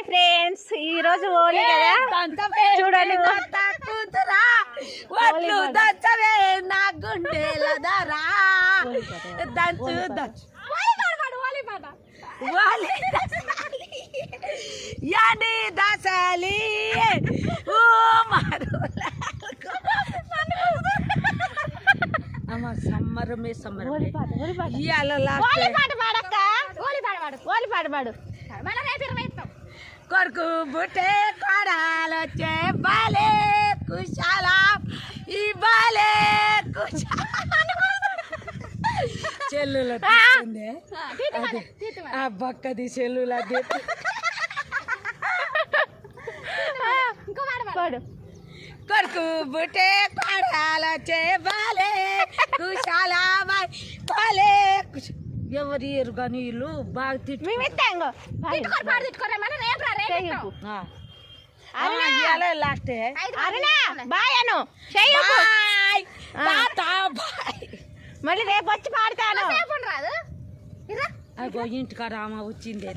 Hi friends, ఈ రోజు హోలీ కదా చూడండి. కూతురా వడ్లు దంచవే నా గుండెల ధరా దంచు దంచు యాని దసలి ఓ మారుల అమ్మ సమ్మరమే సమ్మరమే ఇయాల హోలీ పాట పాడక్క, హోలీ పాట పాడు, హోలీ పాట పాడు. కొరకు బుట్టే కొడాలొచ్చే బాలే కుశాల ఈ బాలే చెల్లుల ఆ బక్కది చెల్లుల కొరకు బుట్టే కొడాలొచ్చే బాలే కుశాల బాలే ఎవరి ఎరుగా నీళ్ళు బాగా లాస్ట్ మళ్ళీ రేపు వచ్చి పాడతాను. ఇంటికాడ ఆమె వచ్చిందే